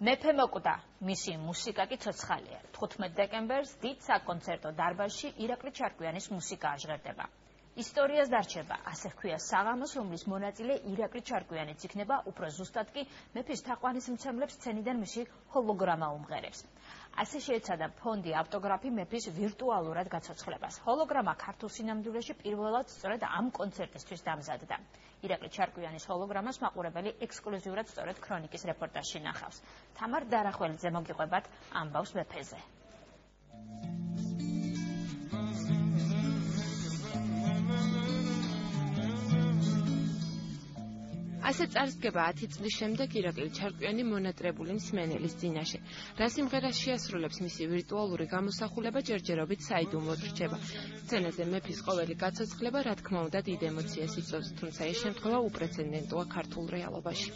მეფე მოკვდა, მისი მუსიკა კი ცოცხალია. 15 დეკემბერს დიდ საკონცერტო დარბაზში ირაკლი ჩარკვიანის მუსიკა აჟღერდება. ისტორიას დარჩება, ასე ჰქვია საღამოს, რომლის მონაწილე ირაკლი ჩარკვიანიც იქნება, უფრო ზუსტად კი მეფის თაყვანისმცემლებს სცენიდან მისი ჰოლოგრამა უმღერებს. ასე შეეცადა ფონდი ავტოგრაფი მეფის ვირტუალურად გაცოცხლებას. ჰოლოგრამა ქართულ სინამდვილეში პირველად სწორედ ამ კონცერტისთვის დამზადდა. ირაკლი ჩარკვიანის ჰოლოგრამას მაყურებელი ექსკლუზიურად სწორედ ქრონიკის რეპორტაჟში ნახავს. თამარ დარახველიძე მოგიყვებათ ამბავს მეფეზე. ასე წარსდგება 10 წლის შემდეგ ირაკლი ჩარკვიანი მონატრებული მსმენელის წინაშე. რა სიმღერას შეასრულებს მისი ვირტუალური გამოსახულება ჯერჯერობით საიდუმლოდ რჩება. სცენაზე მეფის ყოველი გაცოცხლება, რა თქმა უნდა, დიდ ემოციას იწვევს, თუმცა ეს შემთხვევა უპრეცედენტოა ქართულ რეალობაში.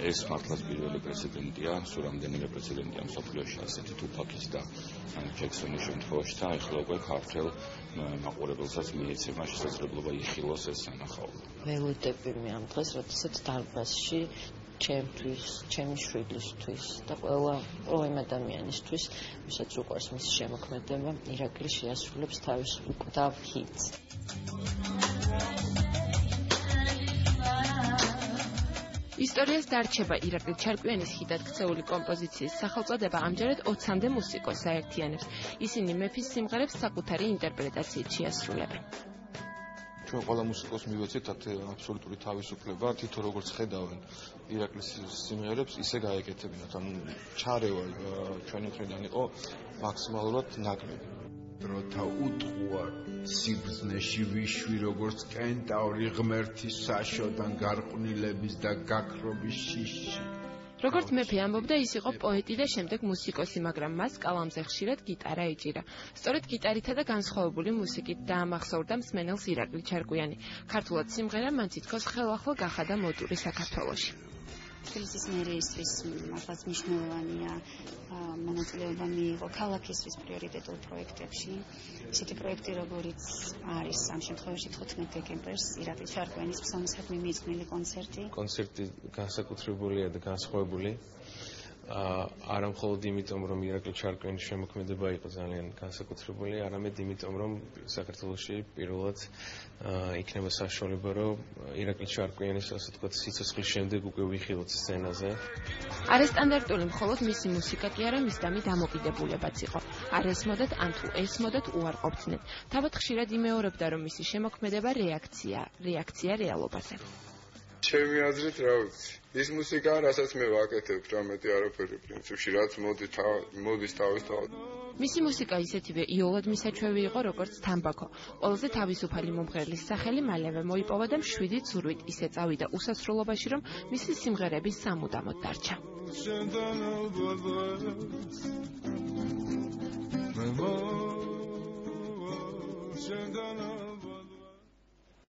ეს მართლაც პირველი პრეცედენტია, სულ რამდენიმე პრეცედენტია მსოფლიოში ასეთი თუფაქის და ჯექსონის შემთხვევაში და ეხლა უკვე ქართველ მაყურებელსაც მიეცემა შესაძლებლობა იხილოს ეს სანახაობა. ველოდები მე ამ დღეს, როდესაც დარბაზში ჩემთვის, ჩემი შვილისთვის და ყველა ადამიანისთვის, ვისაც უყვარს მისი შემოქმედება, ირაკლი შეასრულებს თავის უკვდავ ჰიტს. ისტორიას დარჩება ირაკლი ჩარკვიანის ჰიტად ქცეული კომპოზიციის სახელწოდება ამჯერად 20-მდე მუსიკოს აერთიანებს. ისინი მეფის სიმღერებს საკუთარი ინტერპრეტაციით შეასრულებენ. ჩვენ ყველა მუსიკოს მივეცეთ აბსოლუტური თავისუფლება, თითო როგორც ხედავენ ირაკლის სიმღერებს, ისე გაეკეთებინათ. ანუ ჩარევა ჩვენი მხრიდან იყო მაქსიმალურად ნაკლები. დროთა უტყუა სიბრძნეში ვიშვი როგორც კენტავრი ღმერთის საშოდან გარყვნილების და გაქრობის შიში. როგორც მეფე ამბობდა, ის იყო პოეტი და შემდეგ მუსიკოსი, მაგრამ მას კალამზე ხშირად გიტარა ეჭირა. სწორედ გიტარითა და განსხვავებული მუსიკით დაამახსოვრდა მსმენელს ირაკლი ჩარკვიანი. ქართულად სიმღერა მან თითქოს ხელახლა გახადა მოდური საქართველოში. თბილისის მერიის მართლაც მნიშვნელოვანია მონაწილეობა მიიღო ქალაქისთვის პრიორიტეტულ პროექტებში. ისეთი პროექტი, როგორიც არის ამ შემთხვევაში 15 დეკემბერს ირაკლი ჩარკვიანის ფსოვნისადმი მიძღვნილი კონცერტი. კონცერტი განსაკუთრებულია და განსხვავებული. არა მხოლოდ იმიტომ, რომ ირაკლი ჩარკვიანის შემოქმედება იყო ძალიან განსაკუთრებული, არამედ იმიტომ, რომ საქართველოში პირველად იქნება საშუალება, რომ ირაკლი ჩარკვიანის, ასე ვთქვათ, სიცოცხლის შემდეგ უკვე ვიხილოთ სცენაზე. არასტანდარტული მხოლოდ მისი მუსიკა კი არა, მის დამი დამოკიდებულებაც იყო. არ ესმოდათ, ან თუ ესმოდათ, უარყოფდნენ. თავად ხშირად იმეორებდა, რომ მისი შემოქმედება რეაქცია რეალობაზე. ჩემი აზრით, რა ვიცი, ის მუსიკა, რასაც მე ვაკეთებ, რამეთი არაფერი პრინციპში, რაც მოდის თავის თავად. მისი მუსიკა ისეთივე იოლად მისაჩვევი იყო, როგორც თამბაქო. ყველაზე თავისუფალი მომღერლის სახელი მალევე მოიპოვა და მშვიდით ზურვით ისე წავიდა უსასრულობაში, რომ მისი სიმღერები სამუდამოდ დარჩა.